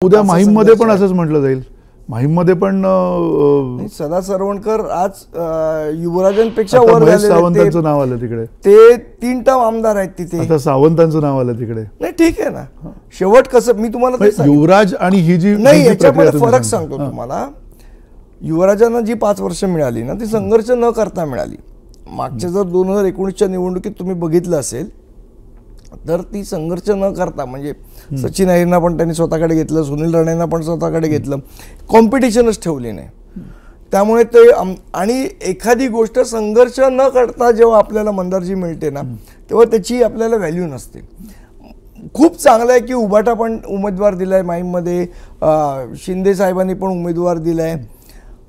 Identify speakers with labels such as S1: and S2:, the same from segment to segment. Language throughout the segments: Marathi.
S1: उद्या माहीममध्ये पण असंच म्हटलं जाईल. माहीममध्ये पण
S2: सदा सरवणकर आज युवराजांपेक्षा वर
S1: झालेले. सावंतांचं नाव आलं तिकडे.
S2: ते 3 टर्म आमदार आहेत तिथे.
S1: आता सावंतांचं नाव आलं तिकडे.
S2: नाही ठीक आहे ना. शेवट कसं मी तुम्हाला
S1: युवराज आणि ही जी
S2: नाही याच्यामध्ये फरक सांगतो तुम्हाला. युवराजांना जी 5 वर्ष मिळाली ना ती संघर्ष न करता मिळाली. मागच्या जर 2019च्या निवडणुकीत तुम्ही बघितलं असेल तर ती संघर्ष न करता म्हणजे सचिन अहिरना पण त्यांनी स्वतःकडे घेतलं, सुनील राणेंना पण स्वतःकडे घेतलं, कॉम्पिटिशनच ठेवली नाही. त्यामुळे ते आणि एखादी गोष्ट संघर्ष न करता जेव्हा आपल्याला मंदारजी मिळते ना तेव्हा त्याची आपल्याला व्हॅल्यू नसते. खूप चांगलं आहे की उबाटा पण उमेदवार दिलाय माहीममध्ये, शिंदे साहेबांनी पण उमेदवार दिलाय.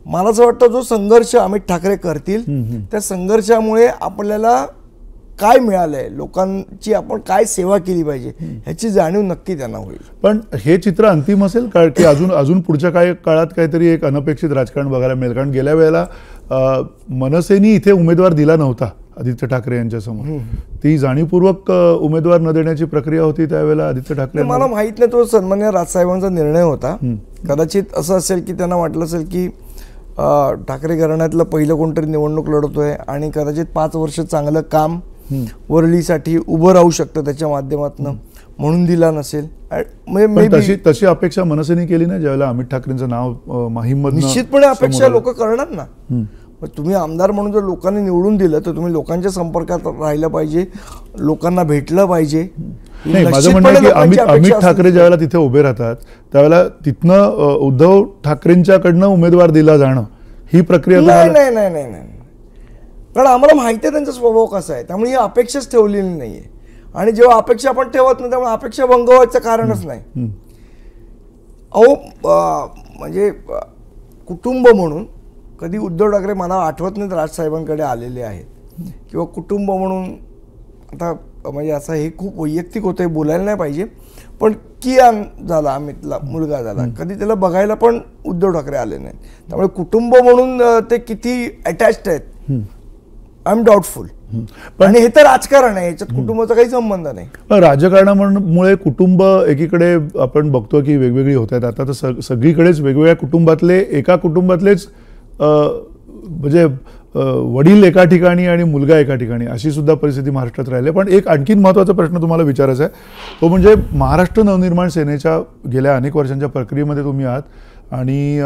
S2: मला असं वाटतं जो संघर्ष अमित ठाकरे करतील त्या संघर्षामुळे आपल्याला काय मिळालंय, लोकांची आपण काय सेवा केली पाहिजे ह्याची जाणीव नक्की त्यांना होईल.
S1: पण हे चित्र अंतिम असेल का की अजून पुढच्या काही काळात काहीतरी एक अनपेक्षित राजकारण बघायला मिळेल? कारण गेल्या वेळेला मनसेनी इथे उमेदवार दिला नव्हता आदित्य ठाकरे यांच्यासमोर. ती जाणीवपूर्वक उमेदवार न देण्याची प्रक्रिया होती त्यावेळेला आदित्य ठाकरे.
S2: मला माहित नाही, तो सन्मान्य राजसाहेबांचा निर्णय होता. कदाचित असं असेल की त्यांना वाटलं असेल की ठाकरे घराण्यातलं पहिलं कोणतरी निवडणूक लढतोय आणि कदाचित 5 वर्ष चांगलं काम वरळीसाठी उभं राहू शकतं त्याच्या माध्यमातून म्हणून दिला नसेल.
S1: तशी अपेक्षा मनसेने केली ना ज्यावेळेला अमित ठाकरेंचं नाव माहीममधनं.
S2: निश्चितपणे अपेक्षा लोक करणार ना. तुम्ही आमदार म्हणून जर लोकांनी निवडून दिलं तर तुम्ही लोकांच्या संपर्कात राहिलं पाहिजे, लोकांना भेटलं पाहिजे.
S1: नाही, माझं म्हणणं आहे की अमित ठाकरे ज्यावेळेला तिथे उभे राहतात त्यावेळेला तिथनं उद्धव ठाकरेंच्याकडनं उमेदवार दिला जाणं ही प्रक्रिया
S2: नाही. कारण आम्हाला माहिती आहे त्यांचा स्वभाव कसा आहे, त्यामुळे ही अपेक्षाच ठेवलेली नाहीये. आणि जेव्हा अपेक्षा आपण ठेवत नाही त्यामुळे अपेक्षा भंग व्हायचं कारणच नाही. अहो म्हणजे कुटुंब म्हणून कधी उद्धव ठाकरे मला आठवत नाही राजसाहेबांकडे आलेले आहेत किंवा कुटुंब म्हणून. आता म्हणजे असं हे खूप वैयक्तिक होतं, हे बोलायला नाही पाहिजे, पण कियान झाला अमितला मुलगा झाला कधी त्याला बघायला पण उद्धव ठाकरे आले नाहीत. त्यामुळे कुटुंब म्हणून ते किती अटॅच्ड आहेत आय एम डाऊटफुल. आणि हे तर राजकारण आहे, याच्यात कुटुंबाचा काही संबंध नाही.
S1: राजकारणामुळे कुटुंब एकीकडे आपण बघतो की वेगवेगळी होत आहेत. आता तर सगळीकडेच वेगवेगळ्या कुटुंबातले एका कुटुंबातलेच म्हणजे वडील एका ठिकाणी आणि मुलगा एका ठिकाणी अशी सुद्धा परिस्थिती महाराष्ट्रात राहिली. पण एक आणखीन महत्त्वाचा प्रश्न तुम्हाला विचारायचा आहे, तो म्हणजे महाराष्ट्र नवनिर्माण सेनेच्या गेल्या अनेक वर्षांच्या प्रक्रियेमध्ये तुम्ही आहात आणि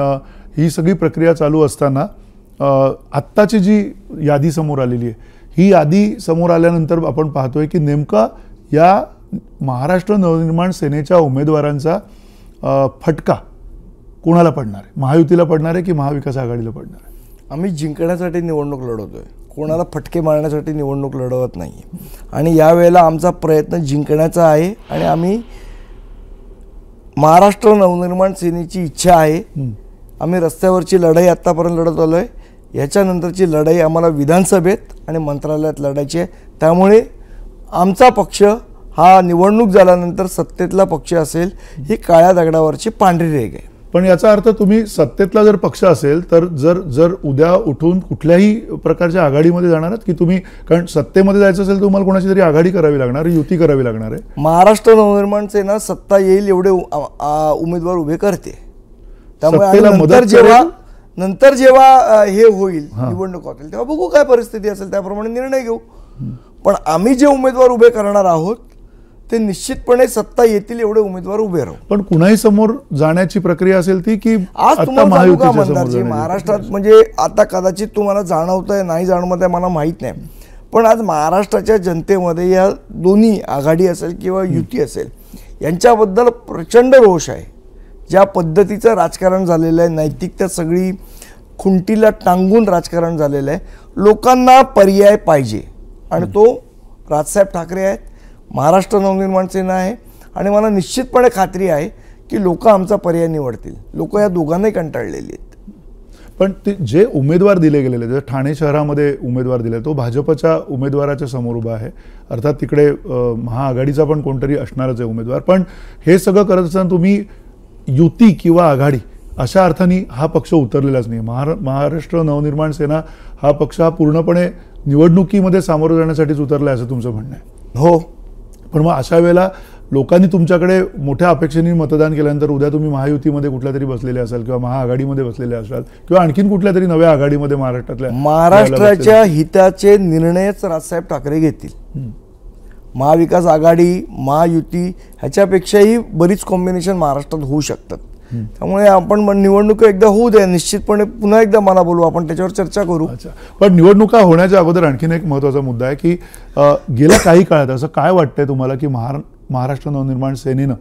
S1: ही सगळी प्रक्रिया चालू असताना आत्ताची जी यादी समोर आलेली आहे ही यादी समोर आल्यानंतर आपण पाहतोय की नेमका या महाराष्ट्र नवनिर्माण सेनेच्या उमेदवारांचा फटका कोणाला पडणार आहे? महायुतीला पडणार आहे की महाविकास आघाडीला पडणार आहे?
S2: आम्ही जिंकण्यासाठी निवडणूक लढवतोय, कोणाला फटके मारण्यासाठी निवडणूक लढवत नाही. आणि यावेळेला आमचा प्रयत्न जिंकण्याचा आहे आणि आम्ही महाराष्ट्र नवनिर्माण सेनेची इच्छा आहे. आम्ही रस्त्यावरची लढाई आत्तापर्यंत लढत आलोय, याच्यानंतरची लढाई आम्हाला विधानसभेत आणि मंत्रालयात लढायची आहे. त्यामुळे आमचा पक्ष हा निवडणूक झाल्यानंतर सत्तेतला पक्ष असेल ही काळ्या दगडावरची पांढरी रेघ आहे.
S1: पण याचा अर्थ तुम्ही सत्तेतला जर पक्ष असेल तर जर उद्या उठून कुठल्याही प्रकारच्या आघाडीमध्ये जाणार आहात की तुम्ही? कारण सत्तेमध्ये जायचं असेल तर तुम्हाला कोणाची तरी आघाडी करावी लागणार, युती करावी लागणार आहे.
S2: महाराष्ट्र नवनिर्माण सेना सत्ता येईल एवढे उमेदवार उभे करते. त्यामुळे नंतर जेव्हा हे होईल निवडणूक होतील तेव्हा बघू काय परिस्थिती असेल त्याप्रमाणे निर्णय घेऊ. पण आम्ही जे उमेदवार उभे करणार आहोत ते निश्चितपणे सत्ता येतील एवढे उमेदवार उभे राहू.
S1: पण कुणाही समोर जाण्याची प्रक्रिया असेल ती की
S2: आज तुम्हाला महाराष्ट्रात म्हणजे आता कदाचित तुम्हाला जाणवतंय नाही जाणवत आहे मला माहित नाही, पण आज महाराष्ट्राच्या जनतेमध्ये या दोन्ही आघाडी असेल किंवा युती असेल यांच्याबद्दल प्रचंड रोष आहे. ज्या पद्धतीचं राजकारण झालेलं आहे, नैतिकता सगळी खुंटीला टांगून राजकारण झालेलं आहे. लोकांना पर्याय पाहिजे आणि तो राजसाहेब ठाकरे आहेत, महाराष्ट्र नवनिर्माण सेना आहे आणि मला निश्चितपणे खात्री आहे की लोक आमचा पर्याय निवडतील. लोक या दोघांनाही कंटाळलेली आहेत.
S1: पण ते जे उमेदवार दिले गेलेले, जर ठाणे शहरामध्ये उमेदवार दिले तो भाजपच्या उमेदवाराच्या समोर उभा आहे. अर्थात तिकडे महाआघाडीचा पण कोणतरी असणारच आहे उमेदवार. पण हे सगळं करत असताना तुम्ही युती किंवा आघाडी अशा अर्थाने हा पक्ष उतरलेलाच नाही. महाराष्ट्र नवनिर्माण सेना हा पक्ष हा पूर्णपणे निवडणुकीमध्ये सामोरं जाण्यासाठीच उतरला आहे असं तुमचं म्हणणं आहे?
S2: हो.
S1: पण मग अशा वेळेला लोकांनी तुमच्याकडे मोठ्या अपेक्षेने मतदान केल्यानंतर उद्या तुम्ही महायुतीमध्ये कुठल्या तरी बसलेले असाल किंवा महाआघाडीमध्ये बसलेले असाल किंवा आणखीन कुठल्या तरी नव्या आघाडीमध्ये
S2: महाराष्ट्राच्या हिताचे निर्णयच राजसाहेब ठाकरे घेतील. महाविकास आघाडी, महायुती ह्याच्यापेक्षाही बरीच कॉम्बिनेशन महाराष्ट्रात होऊ शकतात. त्यामुळे आपण निवडणूक एकदा होऊ द्या, निश्चितपणे पुन्हा एकदा मला बोलू, आपण त्याच्यावर चर्चा करू.
S1: अच्छा, पण निवडणुका होण्याच्या अगोदर आणखीन एक महत्त्वाचा मुद्दा आहे की गेल्या काही काळात असं काय वाटतंय तुम्हाला की महाराष्ट्र नवनिर्माण सेनेनं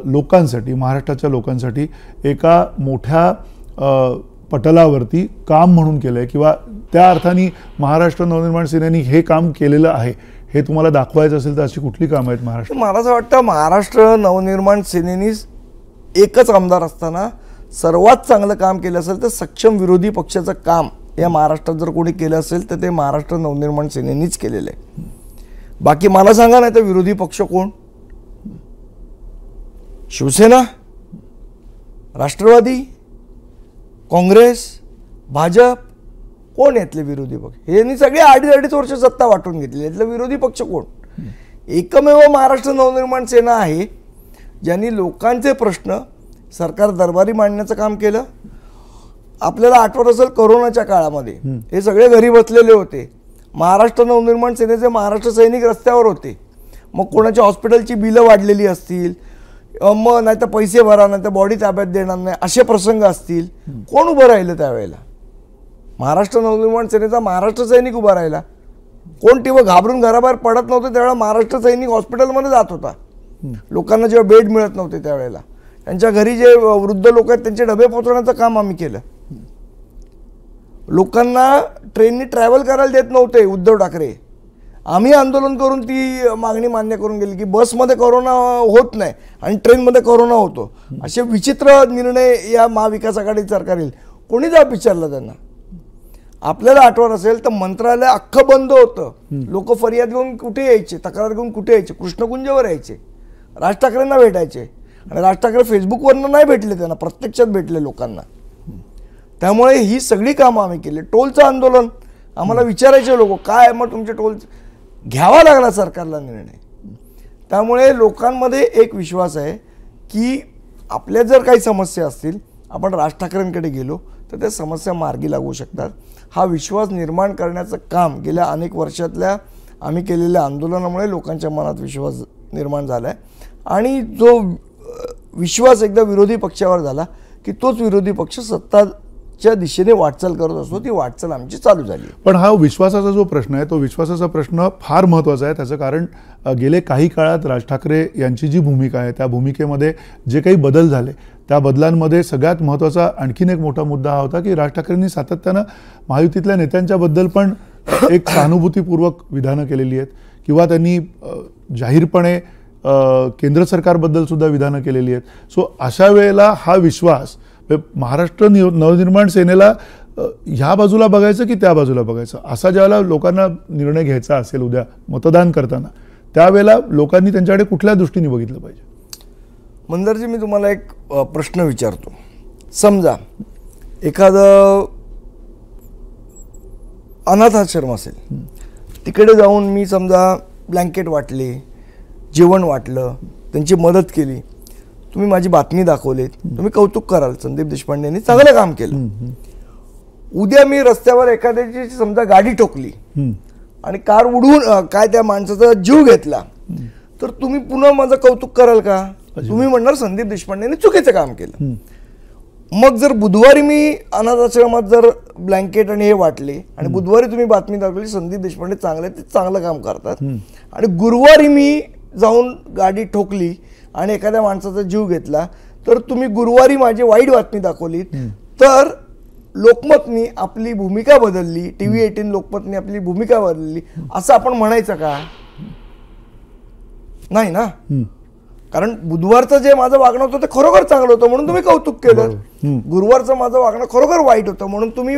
S1: लोकांसाठी, महाराष्ट्राच्या लोकांसाठी एका मोठ्या पटलावरती काम म्हणून केलंय किंवा त्या अर्थाने महाराष्ट्र नवनिर्माण सेनेने हे काम केलेलं आहे हे तुम्हाला दाखवायचं असेल तर अशी कुठली कामं आहेत महाराष्ट्र?
S2: मला असं वाटतं महाराष्ट्र नवनिर्माण सेनेनी एकच आमदार असताना सर्वात चांगलं काम केलं असेल तर सक्षम विरोधी पक्षाचं काम या महाराष्ट्रात जर कोणी केलं असेल तर ते महाराष्ट्र नवनिर्माण सेनेनीच केलेलं आहे. बाकी मला सांगा नाही तर विरोधी पक्ष कोण? शिवसेना, राष्ट्रवादी, काँग्रेस, भाजप, कोण यातले विरोधी पक्ष? यांनी सगळे अडीच वर्ष सत्ता वाटून घेतली. यातले विरोधी पक्ष कोण? एकमेव महाराष्ट्र नवनिर्माण सेना आहे ज्यांनी लोकांचे प्रश्न सरकार दरबारी मांडण्याचं काम केलं. आपल्याला आठवत असेल कोरोनाच्या काळामध्ये हे सगळे घरी बसलेले होते. महाराष्ट्र नवनिर्माण सेनेचे महाराष्ट्र सैनिक रस्त्यावर होते. मग कोणाच्या हॉस्पिटलची बिलं वाढलेली असतील, मग नाही तर पैसे भरा, नाही तर बॉडी ताब्यात देणार नाही, असे प्रसंग असतील, कोण उभं राहिलं त्यावेळेला? महाराष्ट्र नवनिर्माण सेनेचा महाराष्ट्र सैनिक उभा राहिला. कोण तेव्हा घाबरून घराबाहेर पडत नव्हते त्यावेळेला महाराष्ट्र सैनिक हॉस्पिटलमध्ये जात होता. लोकांना जेव्हा बेड मिळत नव्हते त्यावेळेला त्यांच्या घरी जे वृद्ध लोक आहेत त्यांचे डबे पोहोचवण्याचं काम आम्ही केलं. लोकांना ट्रेननी ट्रॅव्हल करायला देत नव्हते उद्धव ठाकरे. आम्ही आंदोलन करून ती मागणी मान्य करून गेली की बसमध्ये कोरोना होत नाही आणि ट्रेनमध्ये कोरोना होतो. असे विचित्र निर्णय या महाविकास आघाडी सरकार कोणी जाब विचारलं त्यांना? आपल्याला आठवण असेल तर मंत्रालय अख्खं बंद होतं. लोक फरियाद घेऊन कुठे यायचे, तक्रार घेऊन कुठे यायचे? कृष्णकुंजवर यायचे, राज ठाकरेंना भेटायचे. आणि राज ठाकरे फेसबुकवरनं नाही भेटले, त्यांना प्रत्यक्षात भेटले लोकांना. त्यामुळे ही सगळी कामं आम्ही केली. टोलचं आंदोलन आम्हाला विचारायचे लोक, काय मग तुमचे टोल घ्यावा लागला सरकारला निर्णय. त्यामुळे लोकांमध्ये एक विश्वास आहे की आपल्या जर काही समस्या असतील आपण राज ठाकरेंकडे गेलो तर त्या समस्या मार्गी लागू शकतात. हा विश्वास निर्माण करण्याचं काम गेल्या अनेक वर्षातल्या आम्ही केलेल्या आंदोलनामुळे लोकांच्या मनात विश्वास निर्माण झाला आहे. आणि जो विश्वास एकदा विरोधी पक्षावर झाला की तोच विरोधी पक्ष सत्ताच्या दिशेने वाटचाल करत असतो. ती वाटचाल आमची चालू झाली.
S1: पण हा विश्वासाचा जो प्रश्न आहे तो विश्वासाचा प्रश्न फार महत्त्वाचा आहे. त्याचं कारण गेले काही काळात राज ठाकरे यांची जी भूमिका आहे त्या भूमिकेमध्ये जे काही बदल झाले त्या बदलांमध्ये सगळ्यात महत्त्वाचा आणखीन एक मोठा मुद्दा हा होता की राज ठाकरेंनी सातत्यानं महायुतीतल्या नेत्यांच्याबद्दल पण एक सहानुभूतीपूर्वक विधानं केलेली आहेत किंवा त्यांनी जाहीरपणे केंद्र सरकारबद्दल सुद्धा विधानं केलेली आहेत. सो अशा वेळेला हा विश्वास महाराष्ट्र नवनिर्माण सेनेला ह्या बाजूला बघायचं की त्या बाजूला बघायचं असा ज्यावेळेला लोकांना निर्णय घ्यायचा असेल उद्या मतदान करताना त्यावेळेला लोकांनी त्यांच्याकडे कुठल्या दृष्टीने बघितलं पाहिजे?
S2: मंदारजी, मी तुम्हाला एक प्रश्न विचारतो. समजा एखादं अनाथाश्रम असेल, तिकडे जाऊन मी समजा ब्लँकेट वाटले, जेवण वाटलं, त्यांची मदत केली, तुम्ही माझी बातमी दाखवलीत, तुम्ही कौतुक कराल, संदीप देशपांडे यांनी चांगलं काम केलं. उद्या मी रस्त्यावर एखाद्याची समजा गाडी ठोकली आणि कार उडवून काय त्या माणसाचा जीव घेतला तर तुम्ही पुन्हा माझं कौतुक कराल का? तुम्ही म्हणणार संदीप देशपांडेंनी चुकीचं काम केलं. मग जर बुधवारी मी अनाथाश्रमात जर ब्लँकेट आणि हे वाटले आणि बुधवारी तुम्ही बातमी दाखवली संदीप देशपांडे चांगले, ते चांगलं काम करतात, आणि गुरुवारी मी जाऊन गाडी ठोकली आणि एखाद्या माणसाचा जीव घेतला तर तुम्ही गुरुवारी माझी वाईट बातमी दाखवली, तर लोकमतनी आपली भूमिका बदलली, TV 18 लोकमतनी आपली भूमिका बदलली असं आपण म्हणायचं का? नाही ना. कारण बुधवारचं जे माझं वागणं होतं ते खरोखर चांगलं होतं म्हणून तुम्ही कौतुक केलं. गुरुवारचं माझं वागणं खरोखर वाईट होतं म्हणून तुम्ही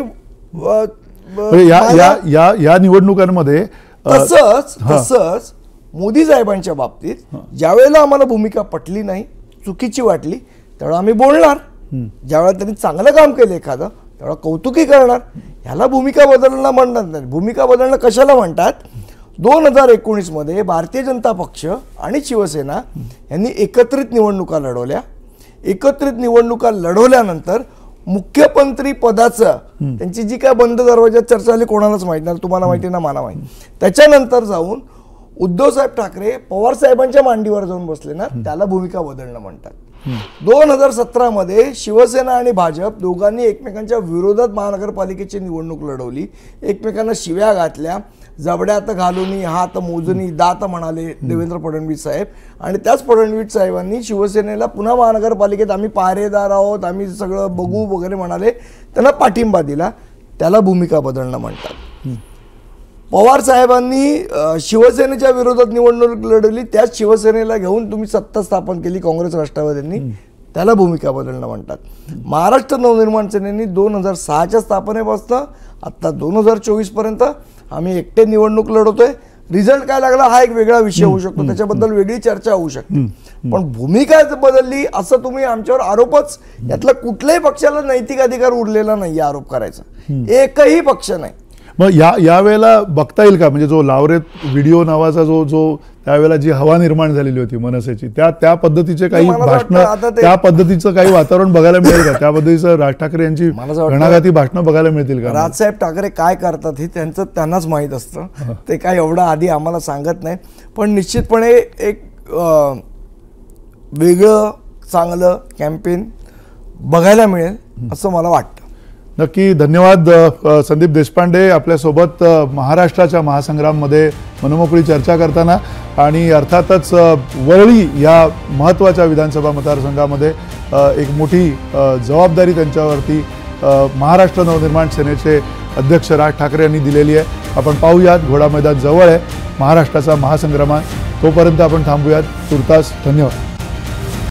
S1: या निवडणुकांमध्ये
S2: तसंच मोदी साहेबांच्या बाबतीत ज्यावेळेला आम्हाला भूमिका पटली नाही, चुकीची वाटली, त्यावेळेला आम्ही बोलणार. ज्यावेळेला त्यांनी चांगलं काम केलं एखादं त्यावेळेला कौतुकी करणार. ह्याला भूमिका बदलणं म्हणतात नाही. भूमिका बदलणं कशाला म्हणतात? 2019 मध्ये भारतीय जनता पक्ष आणि शिवसेना यांनी एकत्रित निवडणुका लढवल्या. एकत्रित निवडणुका लढवल्यानंतर मुख्यमंत्री पदाचं त्यांची जी काय बंद दरवाज्यात चर्चा झाली कोणालाच माहित नाही, तुम्हाला माहिती ना मला माहिती. त्याच्यानंतर जाऊन उद्धवसाहेब ठाकरे पवार साहेबांच्या मांडीवर जाऊन बसले ना, त्याला भूमिका बदलणं म्हणतात. 2017 मध्ये शिवसेना आणि भाजप दोघांनी एकमेकांच्या विरोधात महानगरपालिकेची निवडणूक लढवली, एकमेकांना शिव्या घातल्या, जबड्यात घालूनी हात मोजणी दात म्हणाले देवेंद्र फडणवीस साहेब. आणि त्याच फडणवीस साहेबांनी शिवसेनेला पुन्हा महानगरपालिकेत आम्ही पाहरेदार आहोत, आम्ही सगळं बघू वगैरे म्हणाले, त्यांना पाठिंबा दिला, त्याला भूमिका बदलणं म्हणतात. पवार साहेबांनी शिवसेनेच्या विरोधात निवडणूक लढवली, त्याच शिवसेनेला घेऊन तुम्ही सत्ता स्थापन केली काँग्रेस राष्ट्रवादींनी, त्याला भूमिका बदलणं म्हणतात. महाराष्ट्र नवनिर्माण सेनेनी 2006च्या स्थापनेपासून आता 2024 पर्यंत आम्ही एकटे निवडणूक लढवतोय. रिझल्ट काय लागला हा एक वेगळा विषय होऊ शकतो, त्याच्याबद्दल वेगळी चर्चा होऊ शकते, पण भूमिका बदलली असं तुम्ही आमच्यावर आरोपच, यातला कुठल्याही पक्षाला नैतिक अधिकार उरलेला नाही आरोप करायचा, एकही पक्ष नाही.
S1: मग यावेळेला बघता येईल का, म्हणजे जो लावरेत व्हिडिओ नावाचा जो त्यावेळेला जी हवा निर्माण झालेली होती मनसेची, त्या पद्धतीचे काही भाषण, त्या पद्धतीचं काही वातावरण बघायला मिळेल का, त्या पद्धतीचं राज ठाकरे यांची घणाघाती भाषणं बघायला मिळतील का?
S2: राजसाहेब ठाकरे काय करतात हे त्यांनाच माहीत असतं, ते काय एवढं आधी आम्हाला सांगत नाही, पण निश्चितपणे एक वेगळं चांगलं कॅम्पेन बघायला मिळेल असं मला वाटतं.
S1: नक्की. धन्यवाद संदीप देशपांडे, आपल्यासोबत महाराष्ट्राच्या महासंग्राममध्ये मनमोकळी चर्चा करताना, आणि अर्थातच वरळी या महत्त्वाच्या विधानसभा मतदारसंघामध्ये एक मोठी जबाबदारी त्यांच्यावरती महाराष्ट्र नवनिर्माण सेनेचे अध्यक्ष राज ठाकरे यांनी दिलेली आहे. आपण पाहूयात, घोडा मैदान जवळ आहे, महाराष्ट्राचा महासंग्राम. तोपर्यंत आपण थांबूयात. तुर्तास धन्यवाद.